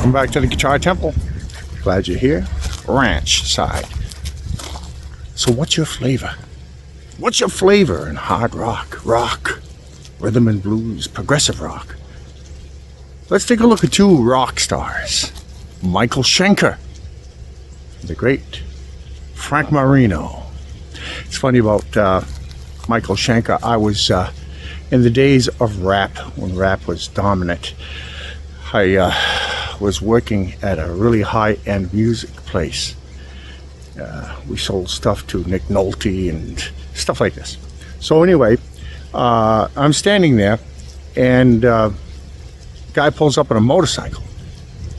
Welcome back to the Guitar Temple. Glad you're here. Ranch side. So what's your flavor? What's your flavor in hard rock, rhythm and blues, progressive rock? Let's take a look at two rock stars. Michael Schenker, the great Frank Marino. It's funny about Michael Schenker. I was in the days of rap, when rap was dominant. I was working at a really high-end music place. We sold stuff to Nick Nolte and stuff like this. So anyway, I'm standing there, and guy pulls up on a motorcycle.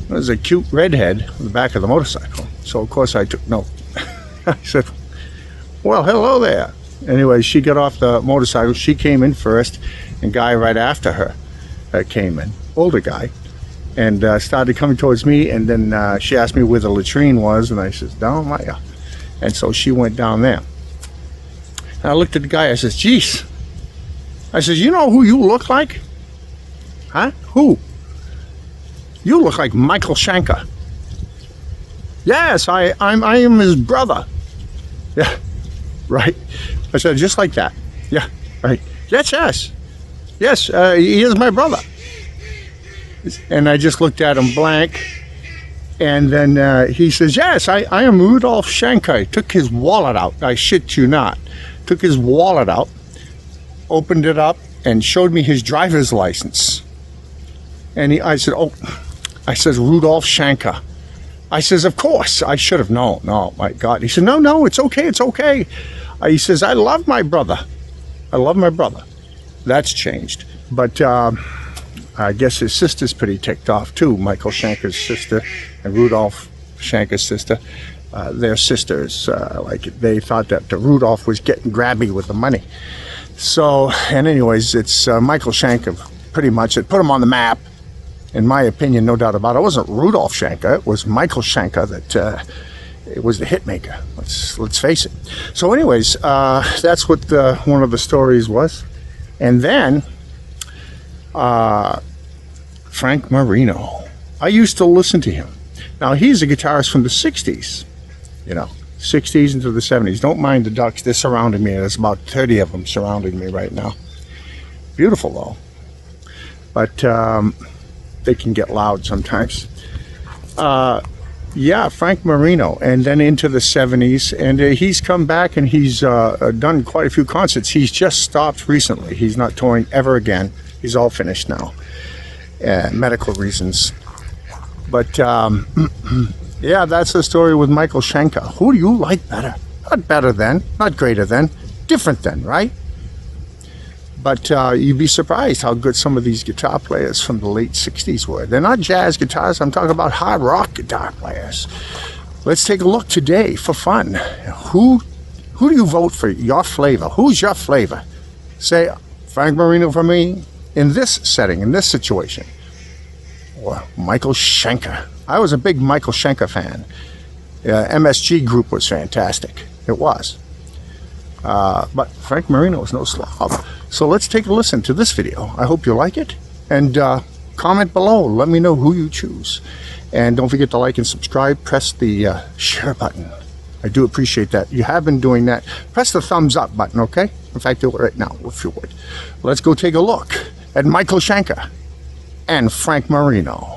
There's a cute redhead on the back of the motorcycle. So of course I took note. I said, well, hello there. Anyway, she got off the motorcycle. She came in first, and guy right after her came in, older guy, and started coming towards me. And then she asked me where the latrine was, and I said, down there. And so she went down there. And I looked at the guy. I said, geez. I said, you know who you look like? Huh? Who? You look like Michael Schenker. Yes, I am his brother. Yeah, right. I said, just like that. Yeah, right. Yes. Yes, he is my brother. And I just looked at him blank. And then he says, yes, I am Rudolph Schenker. He took his wallet out. I shit you not. Took his wallet out, opened it up, and showed me his driver's license. And I said, oh, I says, Rudolph Schenker. I says, of course, I should have known. Oh, my God. He said, no, it's okay. He says, I love my brother. That's changed. But I guess his sister's pretty ticked off, too. Michael Schenker's sister and Rudolph Schenker's sister. Their sisters, they thought that Rudolph was getting grabby with the money. So, and anyways, it's Michael Schenker, pretty much. It put him on the map. In my opinion, no doubt about it. It wasn't Rudolph Schenker. It was Michael Schenker that it was the hit maker. Let's face it. So anyways, that's what one of the stories was. And then Frank Marino. I used to listen to him. Now, he's a guitarist from the 60s, 60s into the 70s. Don't mind the ducks. They're surrounding me. There's about 30 of them surrounding me right now. Beautiful, though. But they can get loud sometimes. Yeah, Frank Marino, and then into the 70s, and he's come back and he's done quite a few concerts. He's just stopped recently. He's not touring ever again. He's all finished now, medical reasons. But yeah, that's the story with Michael Schenker. Who do you like better? Not better than, not greater than, different than, right? But you'd be surprised how good some of these guitar players from the late 60s were. They're not jazz guitarists. I'm talking about hard rock guitar players. Let's take a look today for fun. Who do you vote for your flavor? Who's your flavor? Say, Frank Marino for me in this setting, in this situation. Or Michael Schenker. I was a big Michael Schenker fan. MSG Group was fantastic. It was. But Frank Marino was no slob. So let's take a listen to this video. I hope you like it. And comment below. Let me know who you choose. And don't forget to like and subscribe. Press the share button. I do appreciate that. You have been doing that. Press the thumbs up button, okay? In fact, do it right now, if you would. Let's go take a look at Michael Schenker and Frank Marino.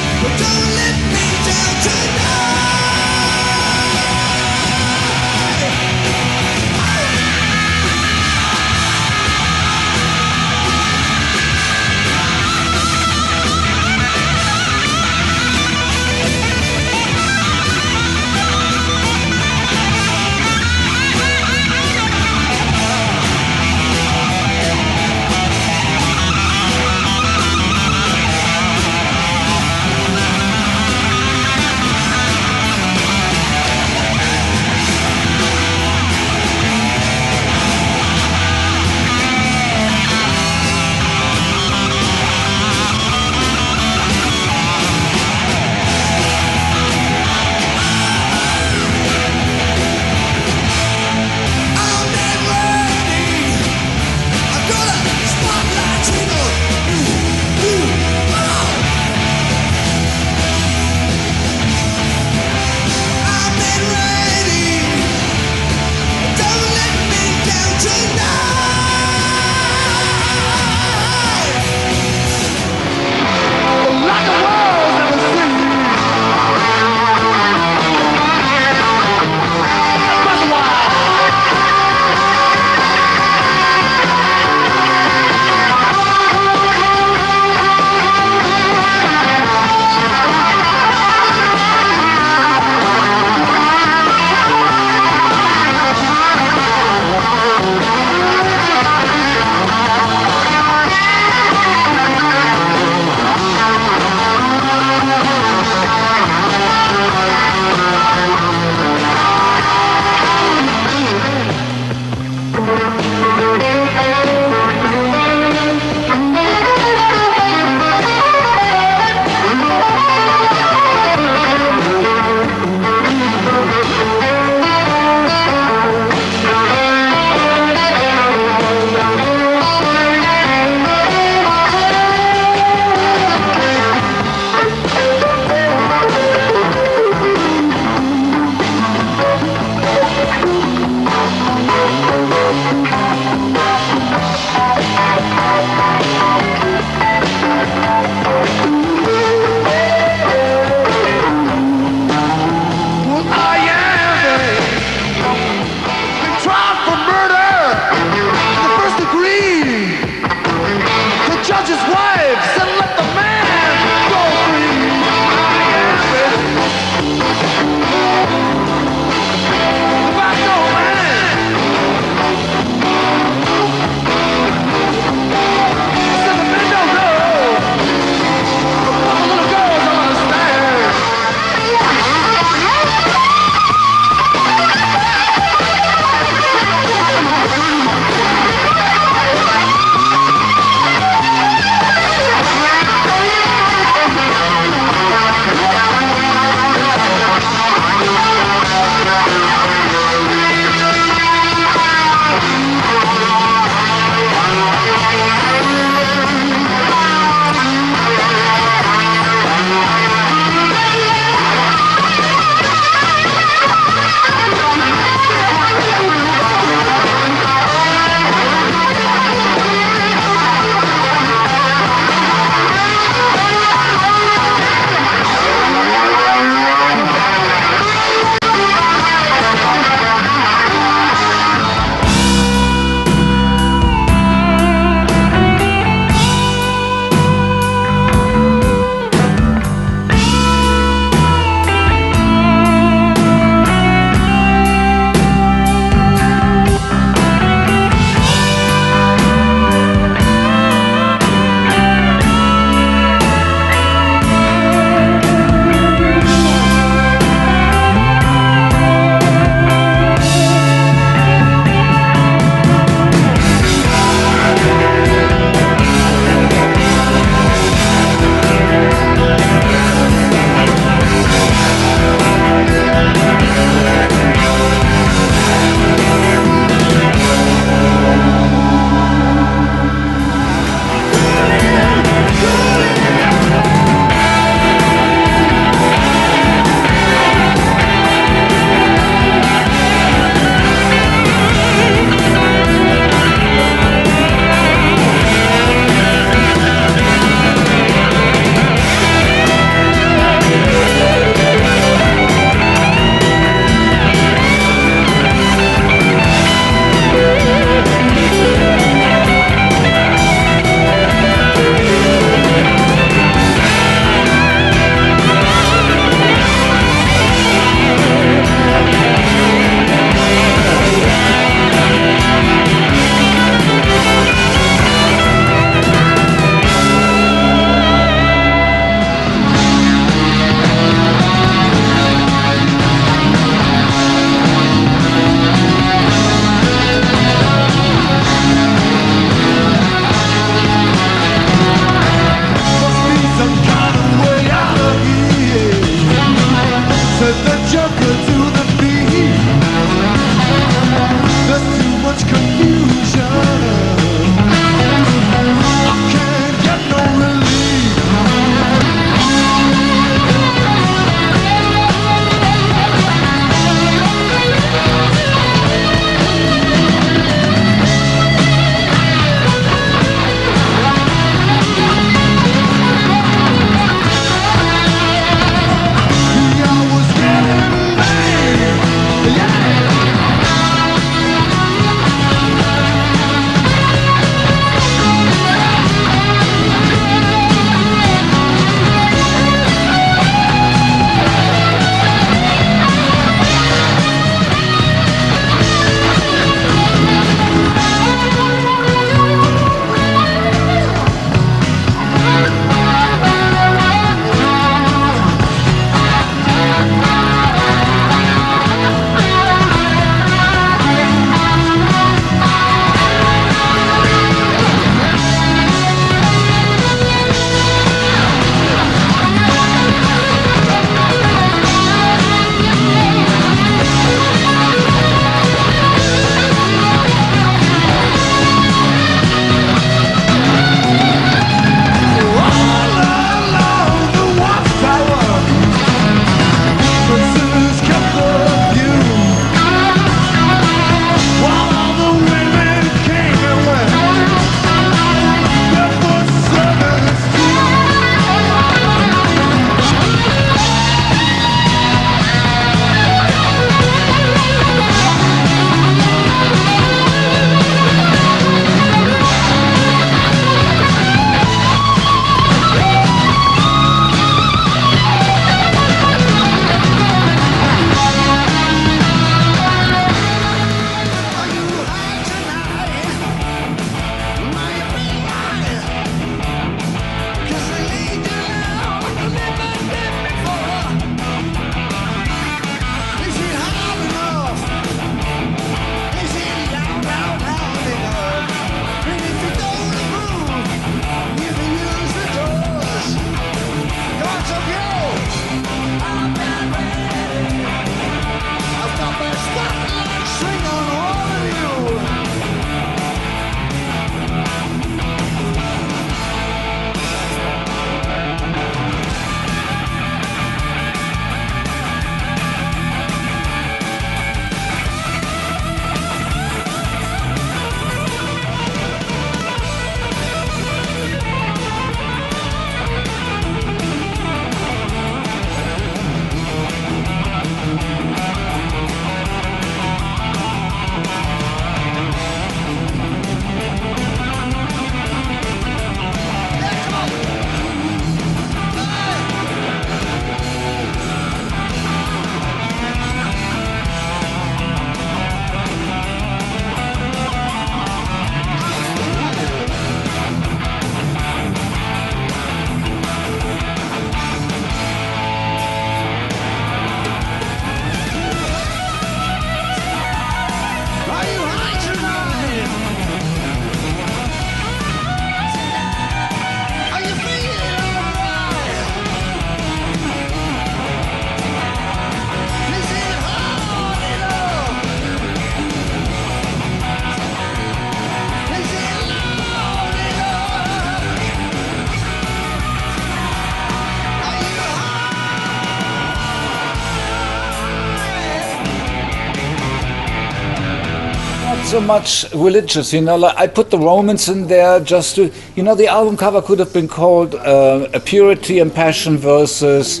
so much religious, like I put the Romans in there just to, the album cover could have been called a Purity and Passion versus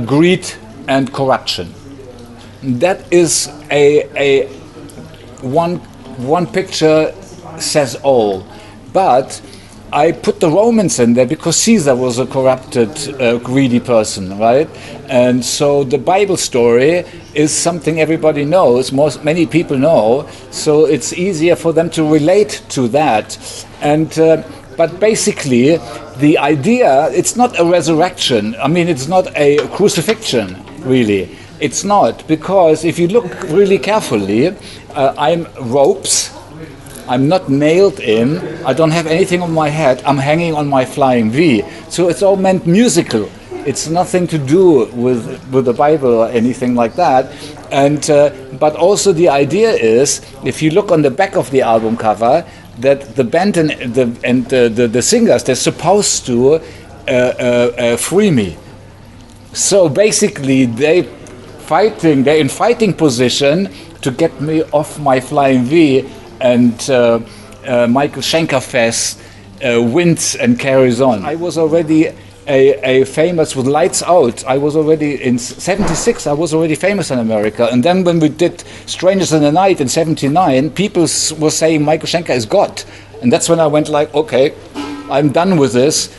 Greed and Corruption. That is a one picture says all. But I put the Romans in there because Caesar was a corrupted, greedy person, right? And so the Bible story is something everybody knows, many people know, so it's easier for them to relate to that. And but basically, the idea, it's not a resurrection. I mean, it's not a crucifixion, really. It's not, because if you look really carefully, I'm ropes. I'm not nailed in, I don't have anything on my head, I'm hanging on my flying V. So it's all meant musical. It's nothing to do with the Bible or anything like that. And but also the idea is, if you look on the back of the album cover, that the band and the singers, they're supposed to free me. So basically they're in fighting position to get me off my flying V. And Michael Schenker wins and carries on. I was already a famous with Lights Out. I was already in '76. I was already famous in America. And then when we did Strangers in the Night in '79, people were saying Michael Schenker is God. And that's when I went like, okay, I'm done with this.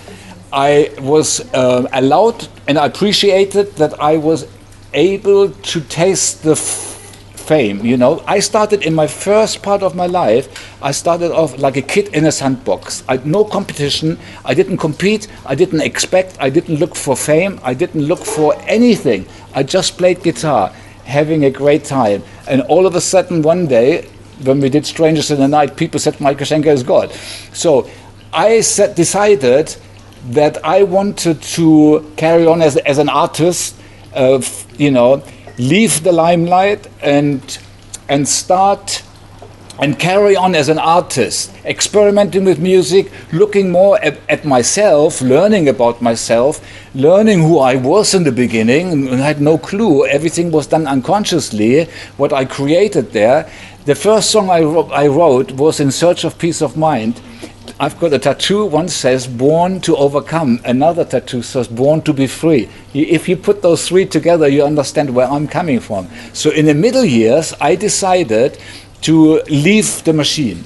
I was allowed, and I appreciated that I was able to taste the fame. I started in my first part of my life, I started off like a kid in a sandbox. I had no competition, I didn't compete, I didn't expect, I didn't look for fame, I didn't look for anything. I just played guitar, having a great time. And all of a sudden one day, when we did Strangers in the Night, people said Michael Schenker is God. So I decided that I wanted to carry on as an artist, leave the limelight and start and carry on as an artist, experimenting with music, looking more at myself, learning about myself, learning who I was in the beginning, and I had no clue. Everything was done unconsciously, what I created there. The first song I wrote was In Search of Peace of Mind. I've got a tattoo, one says Born to Overcome, another tattoo says Born to Be Free. If you put those three together, you understand where I'm coming from. So in the middle years, I decided to leave the machine.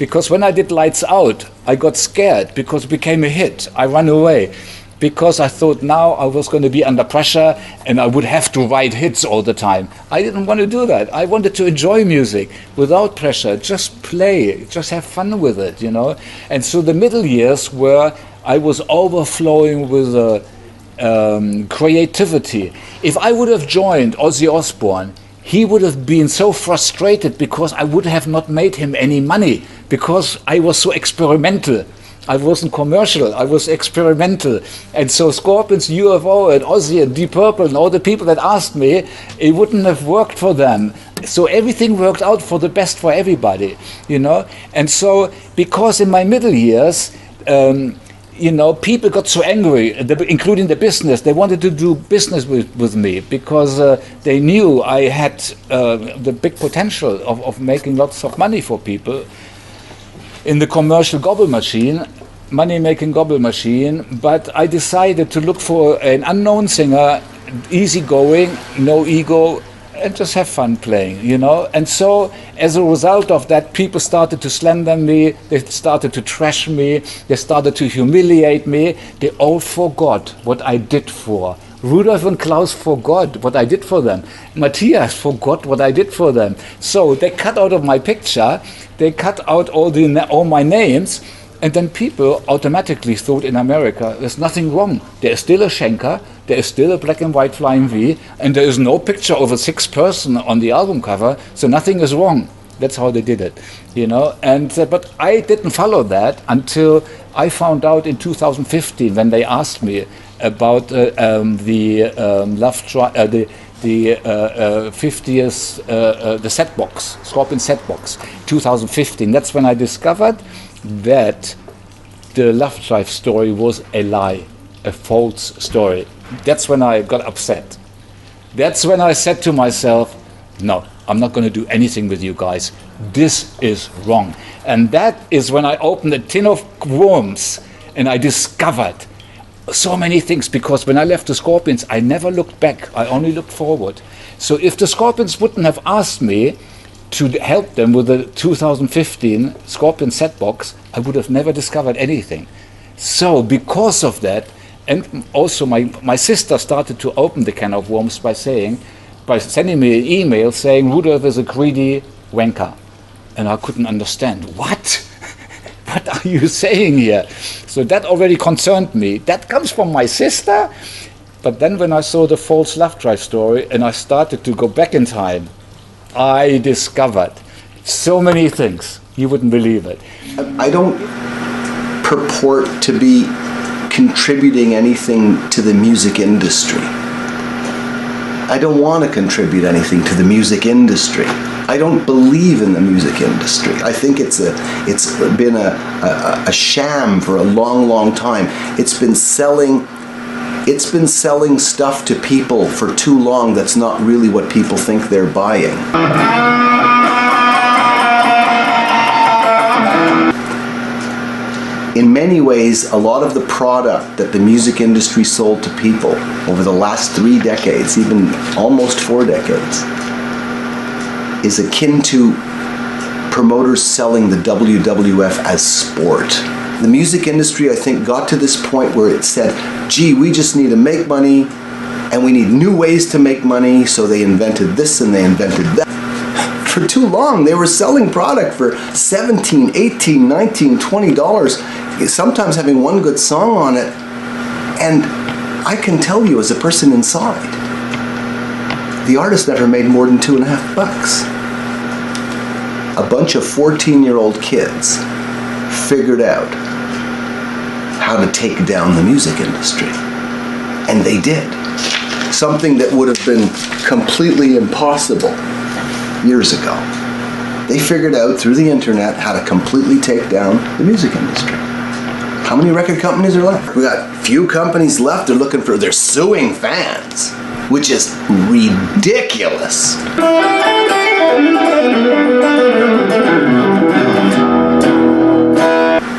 Because when I did Lights Out, I got scared because it became a hit. I ran away because I thought now I was going to be under pressure and I would have to write hits all the time. I didn't want to do that. I wanted to enjoy music without pressure, just play, just have fun with it, And so the middle years where I was overflowing with creativity. If I would have joined Ozzy Osbourne, he would have been so frustrated because I would have not made him any money because I was so experimental. I wasn't commercial, I was experimental. And so Scorpions, UFO and Ozzy and Deep Purple and all the people that asked me, it wouldn't have worked for them. So everything worked out for the best for everybody, And so because in my middle years, people got so angry, including the business. They wanted to do business with me because they knew I had the big potential of making lots of money for people in the commercial gobble machine, money-making gobble machine. But I decided to look for an unknown singer, easygoing, no ego, and just have fun playing, And so, as a result of that, people started to slander me, they started to trash me, they started to humiliate me. They all forgot what I did for. Rudolf and Klaus forgot what I did for them. Matthias forgot what I did for them. So they cut out of my picture, they cut out all my names, and then people automatically thought in America, there's nothing wrong. There is still a Schenker, there is still a black and white flying V, and there is no picture of a sixth person on the album cover, so nothing is wrong. That's how they did it, And but I didn't follow that until I found out in 2015 when they asked me about the 50th the set box, Scorpion set box, 2015. That's when I discovered that the Love Drive story was a lie, a false story. That's when I got upset. That's when I said to myself, no, I'm not going to do anything with you guys. This is wrong. And that is when I opened a tin of worms and I discovered so many things, because when I left the Scorpions, I never looked back. I only looked forward. So if the Scorpions wouldn't have asked me to help them with the 2015 Scorpion set box, I would have never discovered anything. So because of that, and also my sister started to open the can of worms by sending me an email saying Rudolf is a greedy wanker. And I couldn't understand. What? What are you saying here? So that already concerned me. That comes from my sister? But then when I saw the false love drive story and I started to go back in time, I discovered so many things. You wouldn't believe it. I don't purport to be contributing anything to the music industry. I don't want to contribute anything to the music industry. I don't believe in the music industry. I think it's been a sham for a long, long time. It's been selling stuff to people for too long that's not really what people think they're buying. In many ways, a lot of the product that the music industry sold to people over the last 3 decades, even almost 4 decades, is akin to promoters selling the WWF as sport. The music industry, I think, got to this point where it said, gee, we just need to make money, and we need new ways to make money, so they invented this and they invented that. For too long, they were selling product for $17, $18, $19, $20, sometimes having one good song on it. And I can tell you, as a person inside, the artist never made more than $2.50. A bunch of 14-year-old kids figured out how to take down the music industry. And they did. Something that would have been completely impossible years ago. They figured out through the internet how to completely take down the music industry. How many record companies are left? We got few companies left. They're suing fans, which is ridiculous.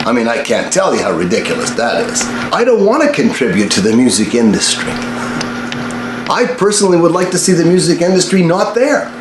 I mean, I can't tell you how ridiculous that is. I don't want to contribute to the music industry. I personally would like to see the music industry not there.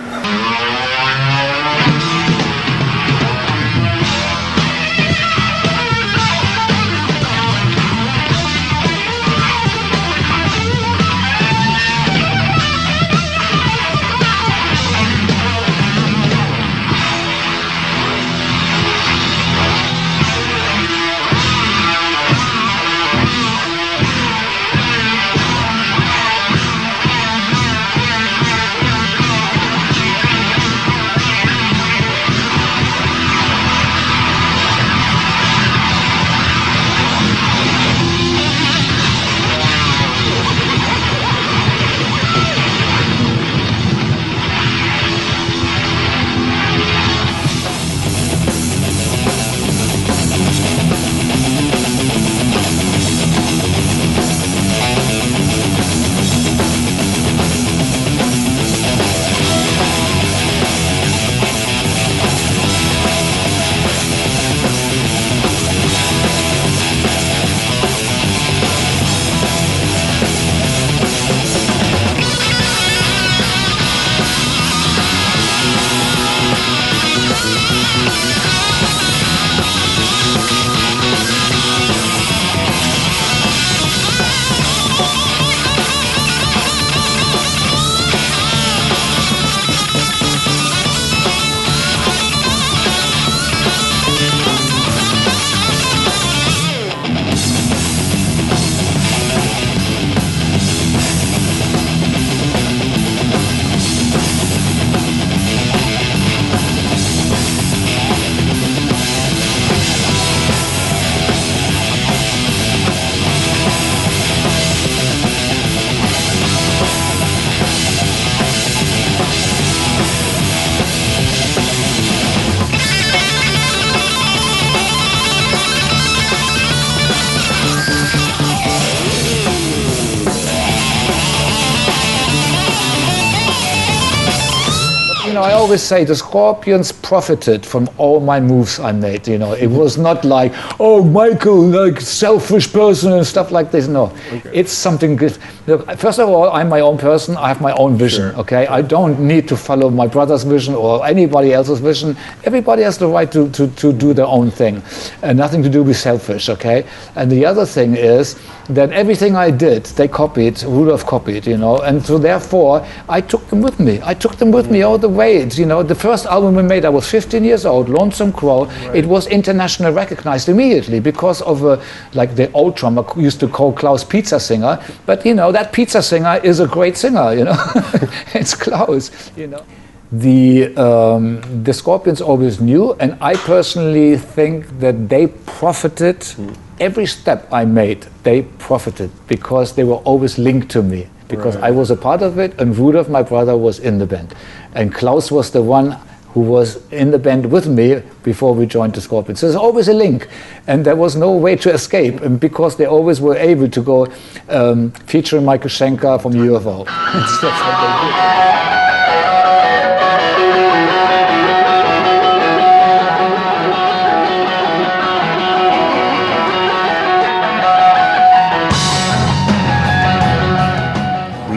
you know, I always say the Scorpions profited from all my moves I made. You know, it was not like, oh, Michael, like selfish person and stuff like this. No, it's something good. Look, first of all, I'm my own person. I have my own vision. Okay, I don't need to follow my brother's vision or anybody else's vision. Everybody has the right to do their own thing, and nothing to do with selfish. Okay, and the other thing is that everything I did, they copied. Rudolph copied. You know, and so therefore I took them with me. I took them with me all the way. You know, the first album we made, I was 15 years old, Lonesome Crow. It was internationally recognized immediately because of like the old drummer used to call Klaus Pizza Singer. But you know, that pizza singer is a great singer. You know, it's Klaus. You know, the Scorpions always knew, and I personally think that they profited. Every step I made, they profited because they were always linked to me. Because I was a part of it, and Rudolf, my brother, was in the band. And Klaus was the one who was in the band with me before we joined the Scorpions. So there's always a link, and there was no way to escape, and because they always were able to go featuring Michael Schenker from UFO. That's what they did.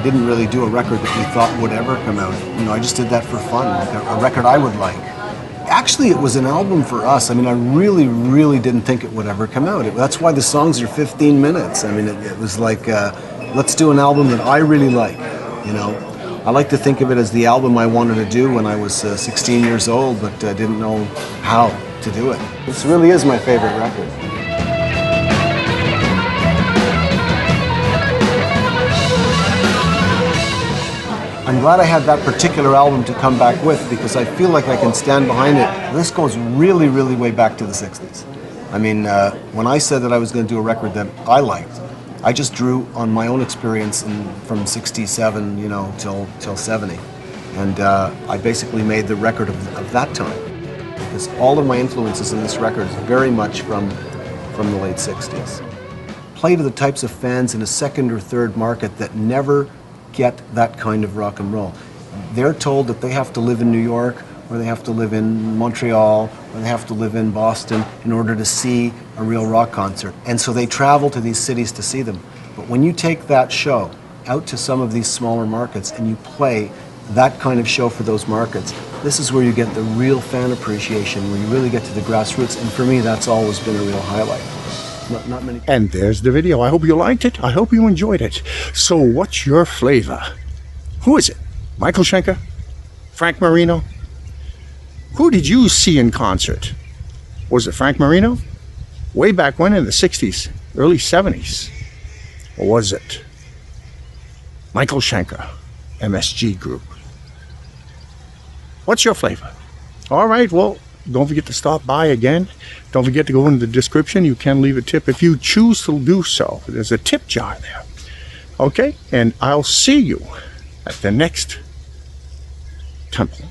Didn't really do a record that we thought would ever come out. You know, I just did that for fun, like a record I would like. Actually, it was an album for us. I mean, I really, really didn't think it would ever come out. That's why the songs are 15 minutes. I mean, it was like, let's do an album that I really like, you know. I like to think of it as the album I wanted to do when I was 16 years old, but didn't know how to do it. This really is my favorite record. I'm glad I had that particular album to come back with because I feel like I can stand behind it. This goes really, really way back to the 60s. I mean, when I said that I was going to do a record that I liked, I just drew on my own experience from 67, you know, till 70. And I basically made the record of that time. Because all of my influences in this record is very much from the late 60s. Play to the types of fans in a second or third market that never get that kind of rock and roll. They're told that they have to live in New York, or they have to live in Montreal, or they have to live in Boston in order to see a real rock concert. And so they travel to these cities to see them. But when you take that show out to some of these smaller markets and you play that kind of show for those markets, this is where you get the real fan appreciation, where you really get to the grassroots. And for me, that's always been a real highlight. Not many. And there's the video. I hope you liked it. I hope you enjoyed it. So what's your flavor? Who is it? Michael Schenker? Frank Marino? Who did you see in concert? Was it Frank Marino? Way back when, in the 60s, early 70s? Or was it Michael Schenker, MSG Group? What's your flavor? All right, well, don't forget to stop by again. Don't forget to go in the description. You can leave a tip if you choose to do so. There's a tip jar there. Okay? And I'll see you at the next temple.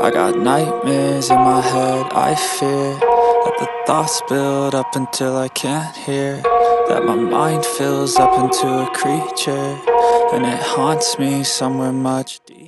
I got nightmares in my head, I fear that the thoughts build up until I can't hear, that my mind fills up into a creature, and it haunts me somewhere much deeper.